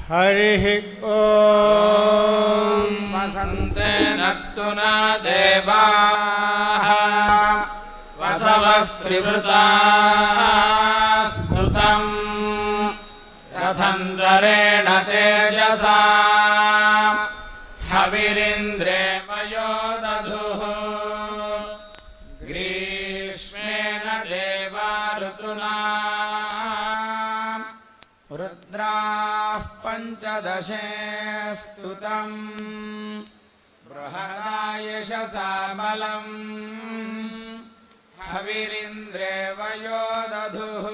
हरिः ॐ वसन्ते नक्तु न देवाः वसवस्त्रिवृताः स्तुतम् रथन्तरेण तेजसा हविरिन्द्रेव यो दधुः ग्रीष्मेण देवा ऋतुना रुद्राः पञ्चदशे स्तुतम् बृहदायशसा बलम् हविरिन्द्रेव यो दधुः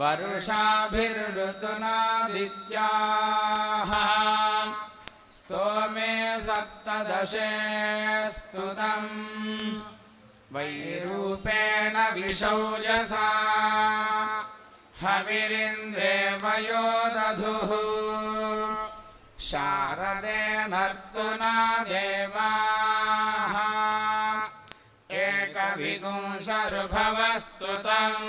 वरुषाभिर्ऋतुनादित्याः स्तोमे सप्तदशे स्तुतम् वैरूपेण विशौजसा हविरिन्द्रेव यो दधुः शारदेनर्तुना देवाः एकविंशरुभवस्तुतम्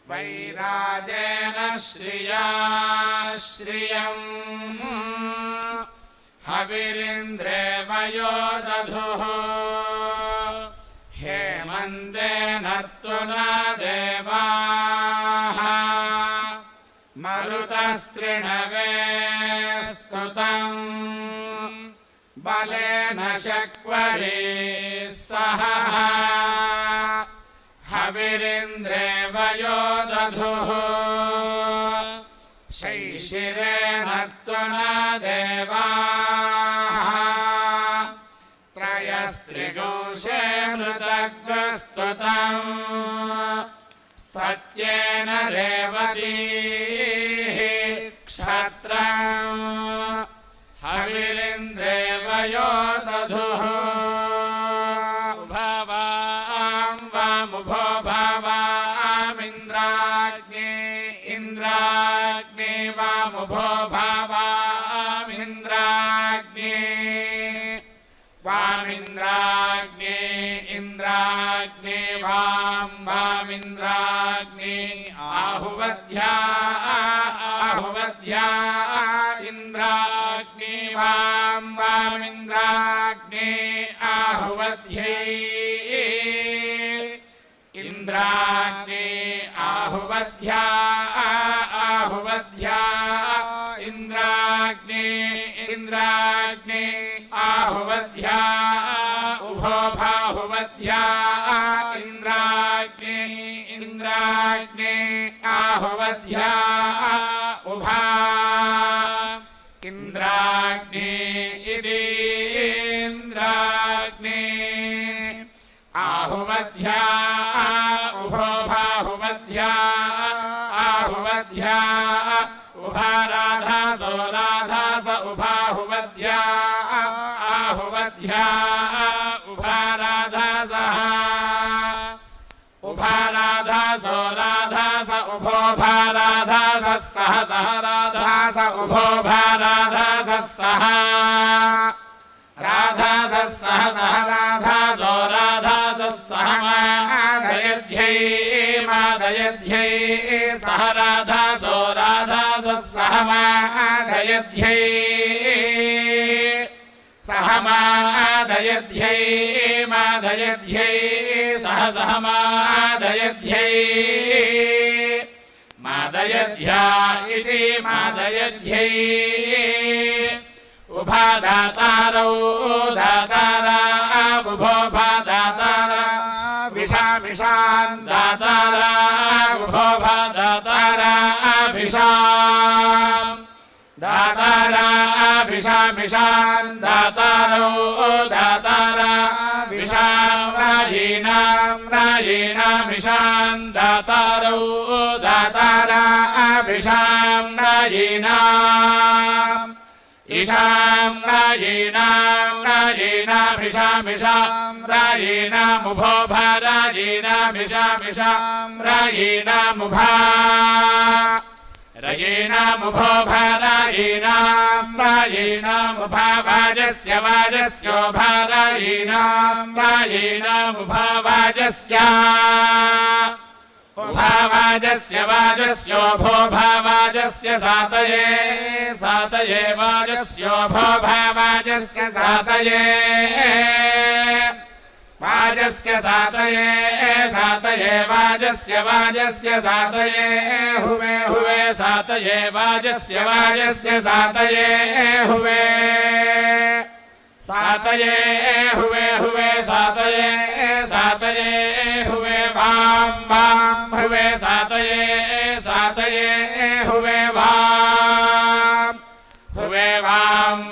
वैराजेन श्रिया श्रियम् हविरिन्द्रेव यो दधुः हेमन्तेनर्तुना देवाः मरुतस्त्रिणवे स्तुतम् बलेन शक्वरी सह हविरिन्द्रेव यो दधुः शैशिरेणर्तुना देवाः त्रयस्त्रिगुंशे मृतग्रस्तुतम् सत्येन रेवतीः क्षत्रम् हविरिन्द्रेव यो दधुः भवां वामुभो भवामिन्द्राग्ने इन्द्राग्ने वामुभो भवामिन्द्राग्ने वामिन्द्राग्ने इन्द्राग्ने वामिन्द्राग्ने आहुवध्या आहुवध्या इन्द्राग्ने वामिन्द्राग्ने आहुवध्यै इन्द्राग्ने आहुवध्या आहुवध्या इन्द्राग्ने इन्द्राग्ने आहुवध्या उभो बाहुवध्या इन्द्राग्ने इन्द्राग्ने आहुवध्या उभा इन्द्राग्ने इति इन्द्राग्ने आहुवध्या उभो बाहुवध्या आहुवध्या उभा राधासो राधास उभाहुवध्या आहुवध्या उभा राधासः उभा राधासो राधास उभो भा राधासः सह सह राधास उभो भा राधासः सह राधासः सह सह राधासो राधासः सह मादयध्यै मादयध्यै सह राधासो राधासः सह मादयध्यै सह मादयध्यै मादयध्यै सह सह मादयध्यै मादयध्या इति मादयध्यै उभा दातारौ दातारा उभो भा दातारा विषामिषान् दातारा उभो भा दातारा अभिषाम् दातारा अभिषामिषान् दातारौ दातारा विषाम् राजीनामिषान् दातारौ दातारा अभिषाम् राजीनाम् ईशां राजीनामिषामिषां राजीनामुभो भा राजीनामिषामिषां राजीनामुभा रयीनामुभो भा राजीनामुभा वाजस्य वाजस्यो भा राजीनामुभा वाजस्य उभावाजस्य वाजस्योभो भावाजस्य सातये सातये वाजस्योभो भावाजस्य सातये वाजस्य सातये सातये वाजस्य वाजस्य सातये हुवे हुवे सातये वाजस्य वाजस्य सातये हुवे सातये हुवे हुवे सातये सातये हुवे वाम वाम हुवे सातये सातये हुवे वाम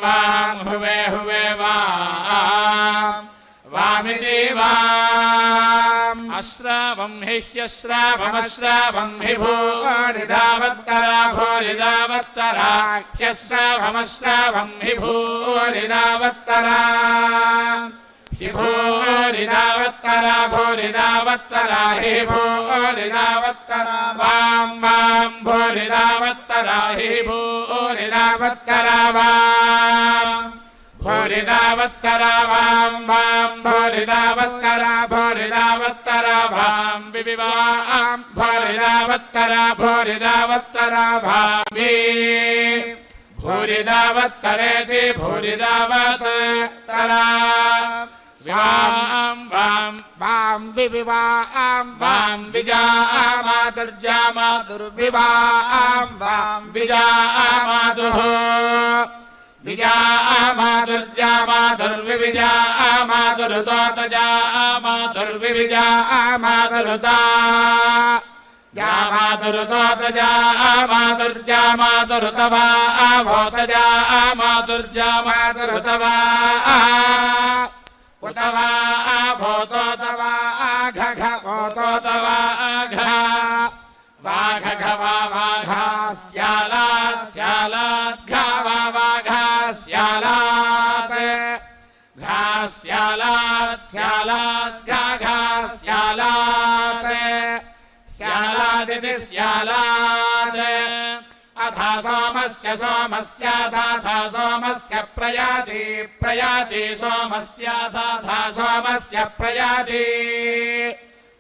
वाम हुवे हुवे वाम वामिति वाम अश्रावं हि ह्यश्रावमश्रावं हि भूरिदावत्तरा भूरिदावत्तरा ह्यश्रावमश्रावं हि भूरिदावत्तरा हि भूरिदावत्तरा भूरिदावत्तरा हि भूरिदावत्तरा वाम वाम भूरिदावत्तरा हि भूरिदावत्तरा वाम भूरिदावत्तरा वाम वाम भूरिदावत्तरा भूरिदावत्तरा वाम विविवाम भूरिदावत्तरा भूरिदावत्तरा भावी भूरिदावत्तरेति भूरिदावत्तरा वाम वाम वाम विविवाम वाम विजामातुर्जामातुर्विवाम वाम विजामातुः विजामातुर्विविजामातुर्तोतजामातुर्विविजामातुर्ता जामातुर्तोतजामातुर्जामातुर्तवा भोतजामातुर्जामातुर्तवा उतवा भोतोतवा घघ भोतोतवा घ वाघघवा वाघा स्यालात् स्यालात् घावा वाघा स्यालात् घा स्यालात् स्यालात् घाघा स्यालात् स्यालादिति स्यालात् अथा सोमस्य सोमस्याथा सोमस्य प्रयाति प्रयाति सोमस्याथा सोमस्य प्रयाति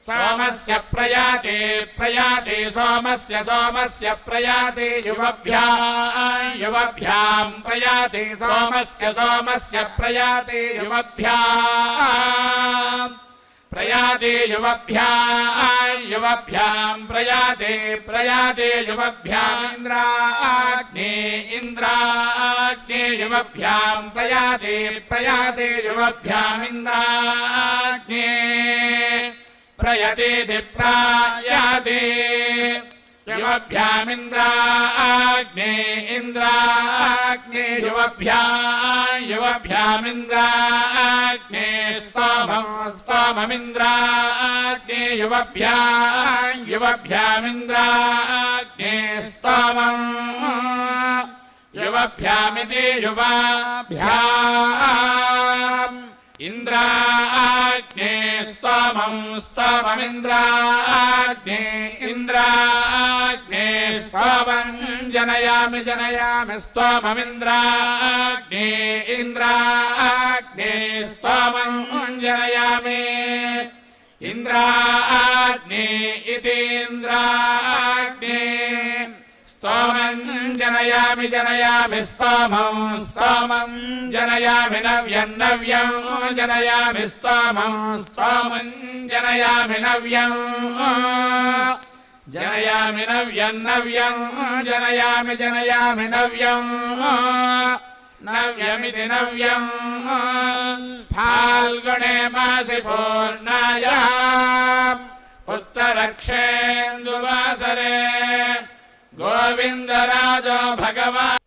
सोमस्य प्रयाति प्रयाति सोमस्य सोमस्य प्रयाति युवभ्यां प्रयाति सोमस्य सोमस्य प्रयाति युवभ्यां प्रयाति युवभ्यां प्रयाति प्रयाति युवभ्यामिन्द्राग्नि इन्द्राग्नि युवभ्यां प्रयाति प्रयाति युवभ्यामिन्द्राग्नि प्रयति प्रायाति युवभ्यामिन्द्राग्नि इन्द्राग्नि युवभ्यामिन्द्राग्नि स्तोममिन्द्राग्नि युवभ्यामिन्द्राग्नि स्तोमम् युवभ्यामिति युवाभ्याम् इन्द्राग्ने स्तोमं स्तोममिन्द्राग्ने इन्द्राग्ने स्तोमं जनयामि जनयामि स्तोममिन्द्राग्ने इन्द्राग्ने स्तोमं जनयामि इन्द्राग्ने इति इन्द्राग्ने स्तोमं जनयामि जनयामि स्तोमं स्तोमं जनयामि नव्यं नव्यं जनयामि स्तोमं स्तोमं जनयामि नव्यं जनयामि नव्यं नव्यं जनयामि जनयामि नव्यं नव्यमिति नव्यं फाल्गुणे मासि पूर्णायाम् उत्तरक्षेन्दुवासरे गोविन्दराजो भगवान्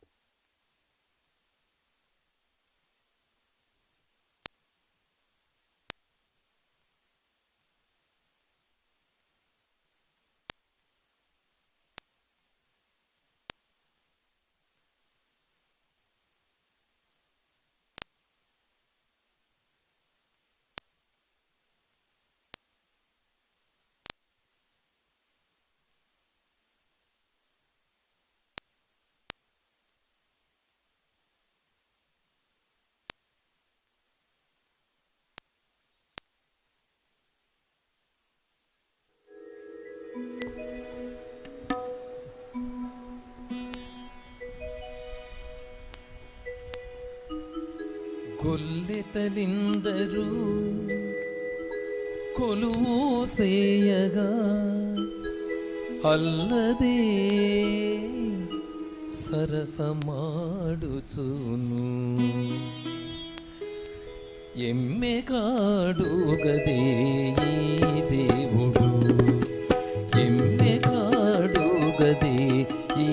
కొల్లెతలిందరూ కొలువు సేయగా అల్లదే సరసమాడుచును ఎమ్మె కాడు గదే ఈ దేవుడు ఎమ్మె కాడు గదే ఈ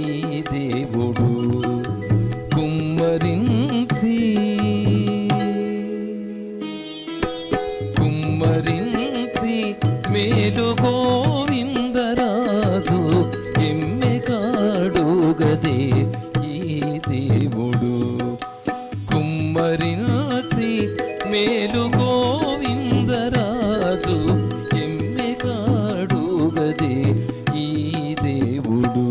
దేవుడు కుమ్మరించి మేలు గోవిందరాజు ఎమ్మె కాడు గదే ఈ దేవుడు కుమ్మరించి మేలు గోవిందరాజు ఎమ్మె కాడు గదే ఈ దేవుడు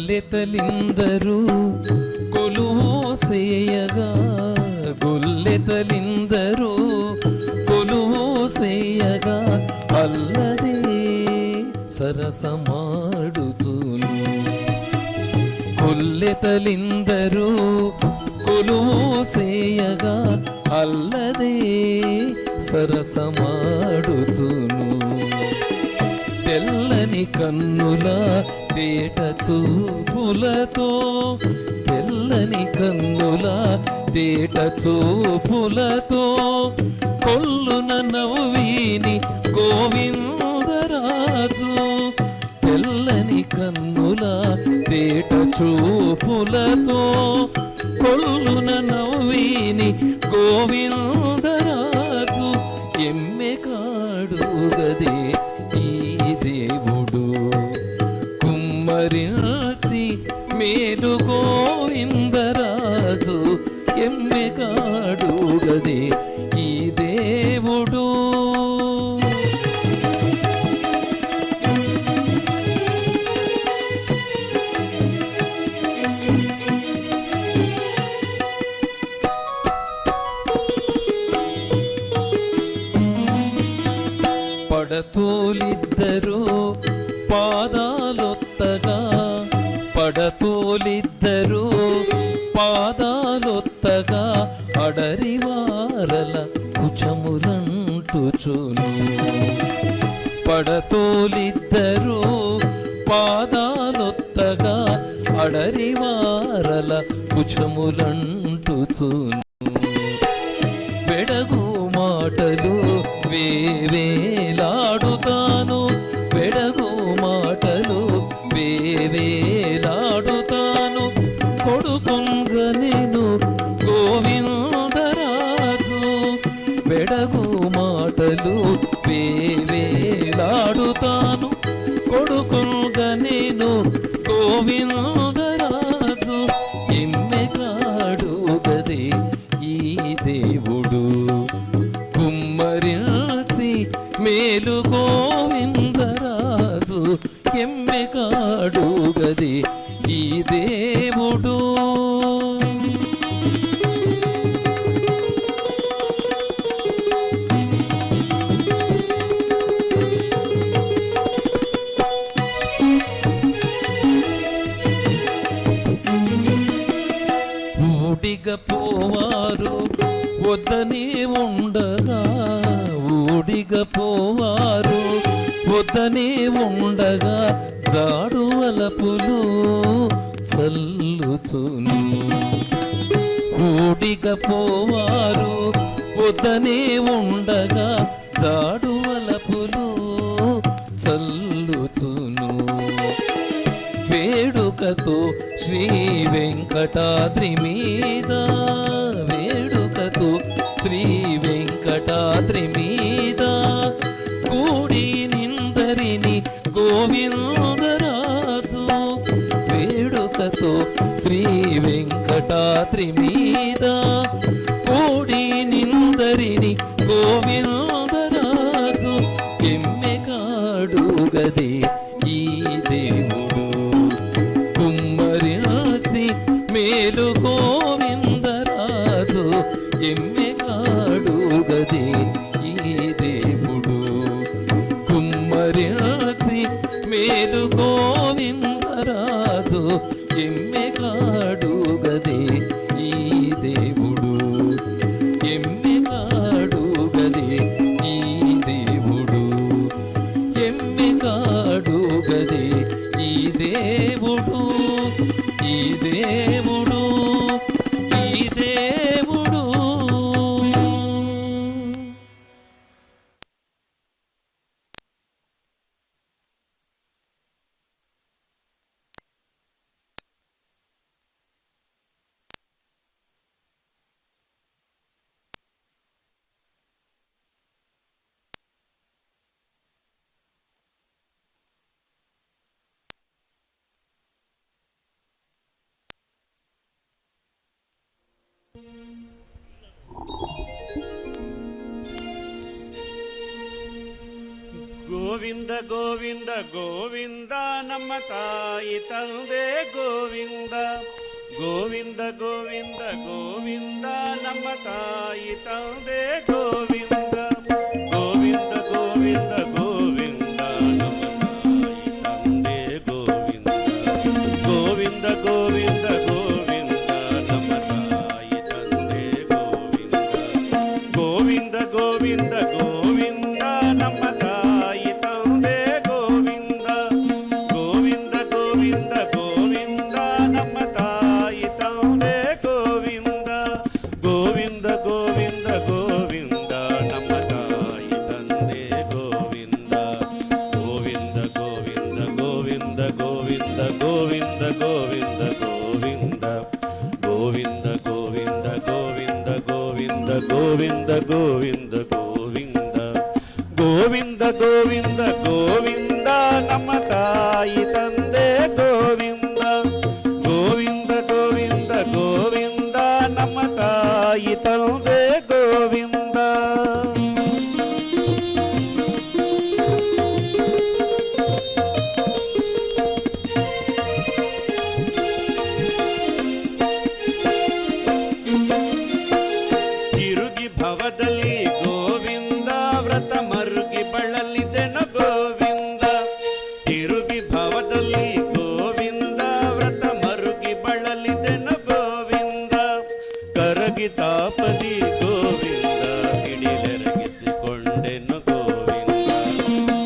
గొల్లెతలిందరూ కొలువు సేయగా గొల్లెతలిందరూ కొలువు సేయగా అల్లదే సరసమాడుచును గొల్లెతలిందరూ కొలువు సేయగా అల్లదే సరసమాడుచును తెల్లని కన్నుల తేట చూపులతో తెల్లని కన్నుల తేట చూపులతో కొల్లున నవ్విని గోవిందరాజు తెల్లని కన్నుల తేట చూపులతో కొల్లున నవ్విని గోవిందరాజు ఎమ్మె కాడు గదే ఈ దేవుడు కుమ్మరించి మేలు గోవిందరాజు ఎమ్మె కాడు గదే ఈ దేవుడు పడతోలిద్దరూ పాదాలొత్తగా పడతోలిద్దరూ పాదాలొత్తగా అడరివారల కుచములంటుచును పడతోలిద్దరూ పాదాలొత్తగా అడరివారల కుచములంటుచును వెడగు మాటలు వేవేలాడుతాను వెడగు మాటలు వేవేలాడుతాను కొడుకొంగ నేను గోవిందరాజు వెడగు మాటలు వేవేలాడుతాను కొడుకొంగ నేను గోవిందరాజు ఎమ్మె కాడు గదే ఈ దేవుడు కుమ్మరించి మేలు గోవిందరాజు ఎమ్మె కాడు గదే ఈ దేవుడు ఊడిగపోవారు వద్దనే ఉండగా ఊడిగపోవారు వద్దనే ఉండగా జాడువలపులు చల్లుచును ఊడిగపోవారు వద్దనే ఉండగా జాడువలపులు చల్లుచును వేడుకతో శ్రీ వెంకటాద్రి మీద వేడుకతో శ్రీ వెంకటాద్రి మీద కూడి నిందరిని గోవిందరాజు వేడుకతో శ్రీ వెంకటాద్రి మీద కూడి నిందరిని గోవిందరాజు ఎమ్మె కాడు గదే ఈ దేవుడు కుమ్మరించి మేలు గోవింద ఎమ్మె కాడుగదే ఈ దేవుడు కుమ్మరిల్చి మేలు గోవిందరాజు ఎమ్మె కాడుగదే ఈ దేవుడు ఎమ్మె కాడుగదే ఈ దేవుడు ఎమ్మె కాడుగదే ఈ దేవుడు ఈ దేవుడు ఈ దేవుడు. ಗೋವಿಂದ ಗೋವಿಂದ ಗೋವಿಂದ ನಮ್ಮ ತಾಯಿ ತಂದೆ ಗೋವಿಂದ ಗೋವಿಂದ ಗೋವಿಂದ ಗೋವಿಂದ ನಮ್ಮ ತಾಯಿ ತಂದೆ ಗೋವಿಂದ ಗೋವಿಂದ ಗೋವಿಂದ ಗೋವಿಂದ ನಮ್ಮ ತಾಯಿ ತಂದೆ ಗೋವಿಂದ ಗೋವಿಂದ ಗೋವಿಂದ ಗೋವಿಂದ ನಮ್ಮ ತಾಯಿ ತಂದೆ ಗೋವಿಂದ ಗೋವಿಂದ ಗೋವಿಂದ ಗೋವಿಂದ ನಮ್ಮ ತಾಯಿ ತಂದೆ ಗೋವಿಂದ ಗೋವಿಂದ ಗೋವಿಂದ ಗೋವಿಂದ ನಮ್ಮ ತಾಯಿ ತಂದೆ ಗೋವಿಂದ ಗೋವಿಂದ ಗೋವಿಂದ ಗೋವಿಂದ ನಮ್ಮ ತಾಯಿ ತಂದೆ ಗೋವಿಂದ ಗೋವಿಂದ ಗೋವಿಂದ ಗೋವಿಂದ ಗೋವಿಂದ ಗೋವಿಂದ ಗೋವಿಂದ ಗೋವಿಂದ ಗೋವಿಂದ ಗೋವಿಂದ ಗೋವಿಂದ ಗೋವಿಂದ ಗೋವಿಂದ ಗೋವಿಂದ ಗೋವಿಂದ ಗೋವಿಂದ ಗೋವಿಂದ ಗೋವಿಂದ ನಮ್ಮ ತಾಯಿ ತಂದೆ ಗೋವಿಂದ ಗೋವಿಂದ ಗೋವಿಂದ ಗೋವಿಂದ ನಮ್ಮ ತಾಯಿ ತಂದೆ ಗೋವಿಂದ. ತಿರುಗಿ ಭವದಲ್ಲಿ ಗೋವಿಂದ ವ್ರತ ಮರುಗಿ ಬಳಲಿದೆನ ಗೋವಿಂದ ತಿರುಗಿ ಭವದಲ್ಲಿ ಗೋವಿಂದ ವ್ರತ ಮರುಗಿ ಬಳಲಿದೆನ ಗೋವಿಂದ ಕರಗಿ ತಾಪದಿ ಗೋವಿಂದ ಹಿಡಿಲೆರಗಿಸಿಕೊಂಡೆನು ಗೋವಿಂದ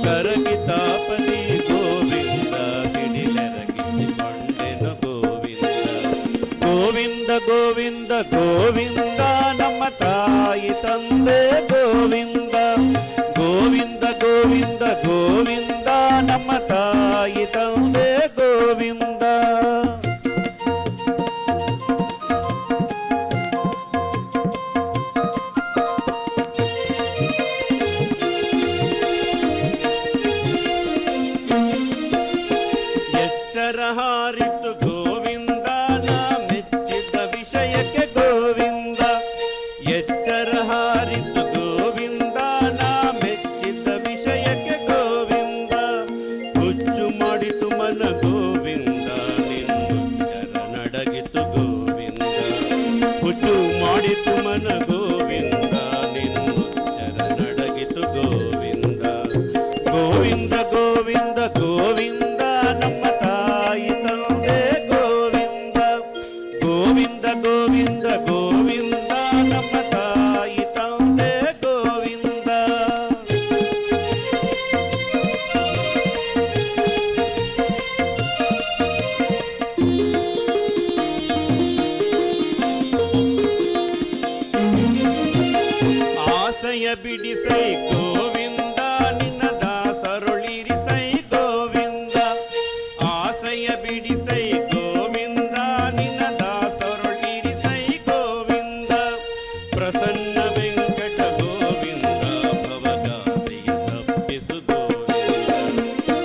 ಕರಗಿ ತಾಪದಿ ಗೋವಿಂದ ಹಿಡಿಲೆರಗಿಸಿಕೊಂಡೆನು ಗೋವಿಂದ ಗೋವಿಂದ ಗೋವಿಂದ ಗೋವಿಂದ ನಮ್ಮ ತಾಯಿ ತಂದೆ ಗೋವಿಂದ ಗೋವಿಂದ ಗೋವಿಂದ ಗೋವಿಂದ ನಮ್ಮ ತಾಯಿ ತಂದೆ ಗೋವಿಂದ. ಎಚ್ಚರ ಹಾರಿತು ಗೋವಿಂದ ನಾ ಮೆಚ್ಚಿದ ವಿಷಯಕ್ಕೆ ಗೋವಿಂದ ಎಚ್ಚರ ಹಾರಿತು ಗೋವಿಂದ ನಾ ಮೆಚ್ಚಿದ ವಿಷಯಕ್ಕೆ ಗೋವಿಂದ ಹುಚ್ಚು ಮಾಡಿತು ಮನ ಗೋವಿಂದ ನಿನ್ನುಚ್ಚರ ನಡಗಿತು ಗೋವಿಂದ ಹುಚ್ಚು ಮಾಡಿತು ಮನ ಗೋವಿಂದ ನಿನ್ನುಚ್ಚರ ನಡಗಿತು ಗೋವಿಂದ ಗೋವಿಂದ ಗೋವಿಂದ ಗೋವಿಂದ ನಮ್ಮ ತಾಯಿ ತಂದೆ ಗೋವಿಂದ ಗೋವಿಂದ ಗೋವಿಂದ ಗೋವಿಂದ ನಮ್ಮ ತಾಯಿ ತಂದೆ ಗೋವಿಂದ. ಆಸೆಯ ಬಿಡಿಸೈ ಗೋವಿಂದ ನಿನ್ನ ದಾಸರೊಳಿರಿಸೈ ಗೋವಿಂದ ಆಸೆಯ ಬಿಡಿಸೈ ಗೋವಿಂದ ನಿನ್ನ ದಾಸರೊಳಿರಿಸೈ ಗೋವಿಂದ ಪ್ರಸನ್ನ ವೆಂಕಟ ಗೋವಿಂದ ಭವಗಾಸಿಯ ತಪ್ಪಿಸು ಗೋವಿಂದ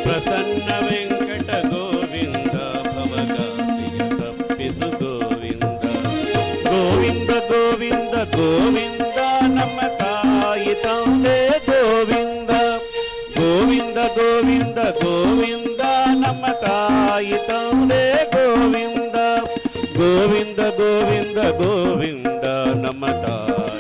ಪ್ರಸನ್ನ ವೆಂಕಟ ಗೋವಿಂದ ಭವಗಾಸಿಯ ತಪ್ಪಿಸು ಗೋವಿಂದ ಗೋವಿಂದ ಗೋವಿಂದ ಗೋವಿಂದ ನಮ್ಮ ತಾಯಿ ತಂದೆ ಗೋವಿಂದ ಗೋವಿಂದ ಗೋವಿಂದ ಗೋವಿಂದ ನಮ್ಮ ತಾಯಿ ತಂದೆ ಗೋವಿಂದ ಗೋವಿಂದ ಗೋವಿಂದ ಗೋವಿಂದ ನಮ್ಮ ತಾಯಿ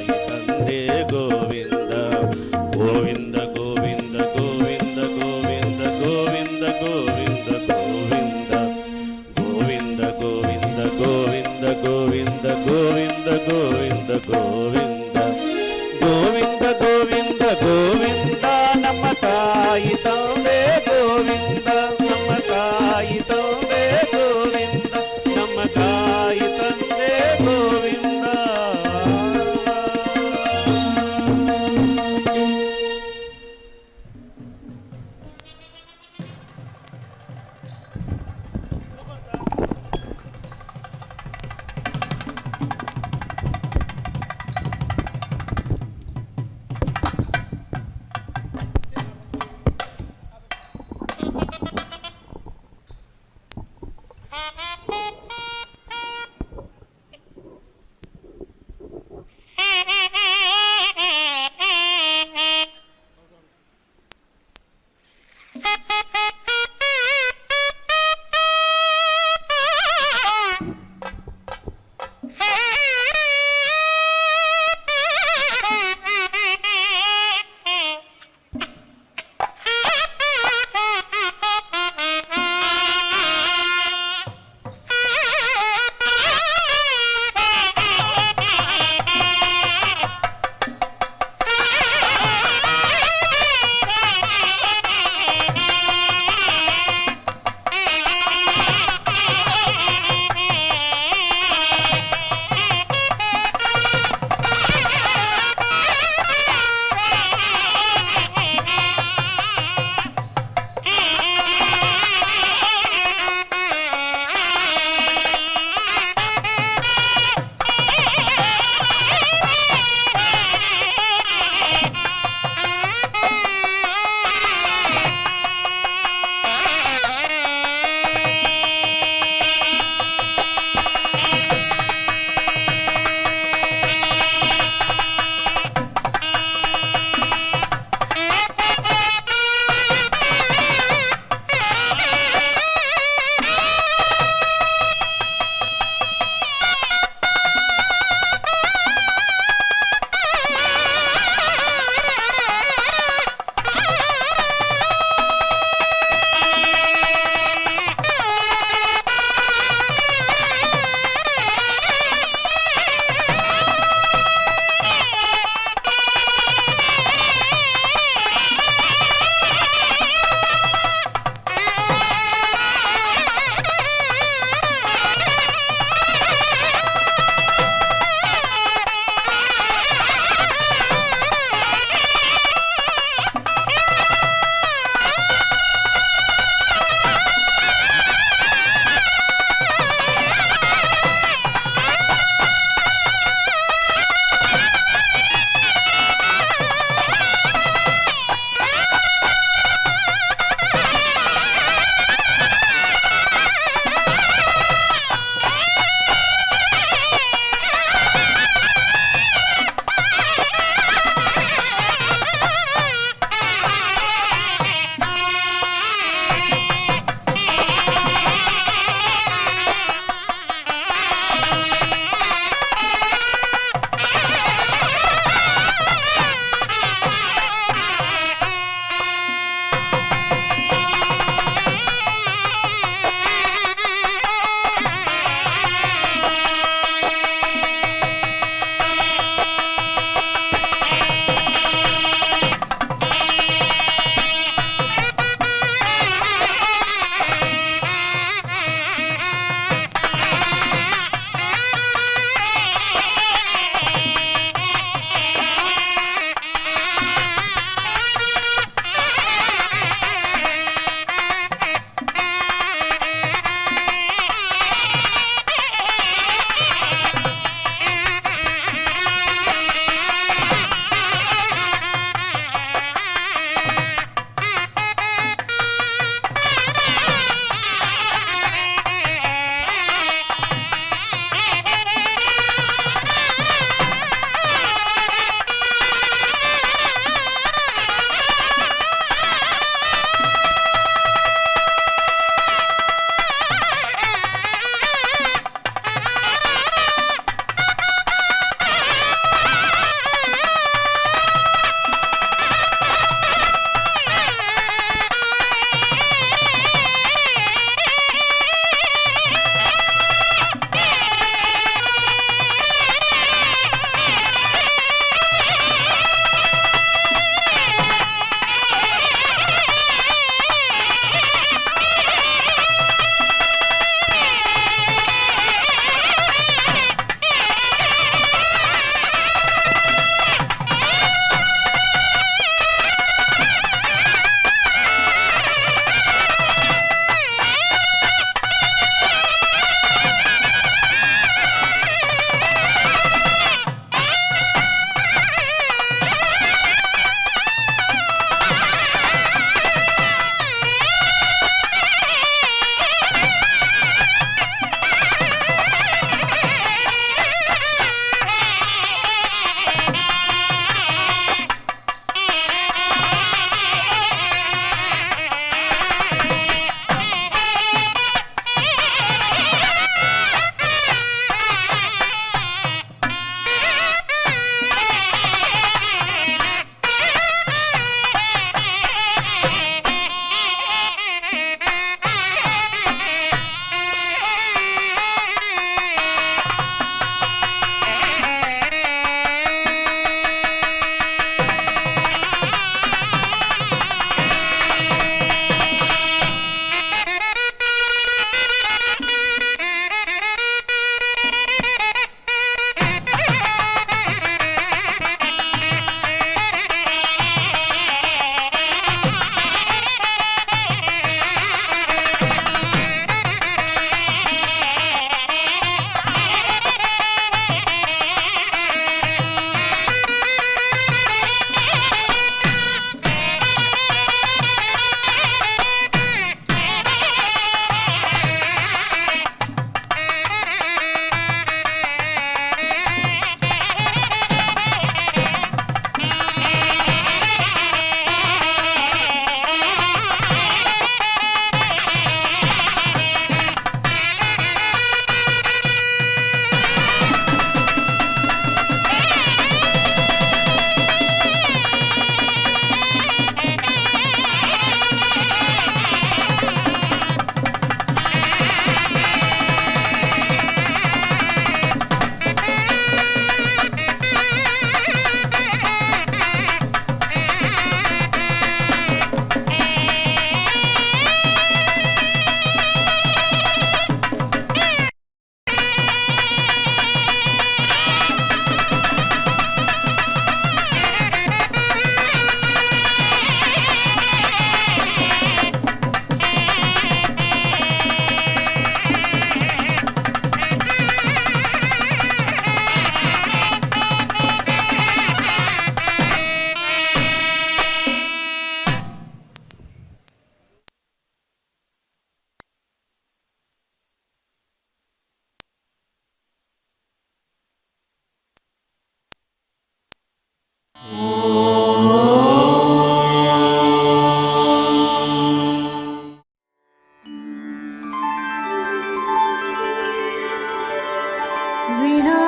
विना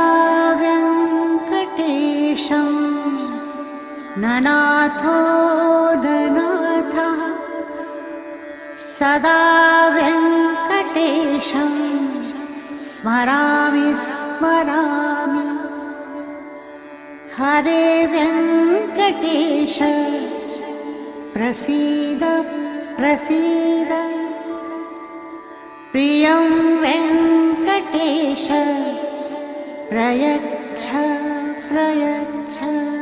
वेङ्कटेशं ननाथो ननाथः सदा वेङ्कटेशं स्मरामि स्मरामि हरे वेङ्कटेश प्रसीद प्रसीद प्रियं वेङ्कटेश प्रयच्छ प्रयच्छ।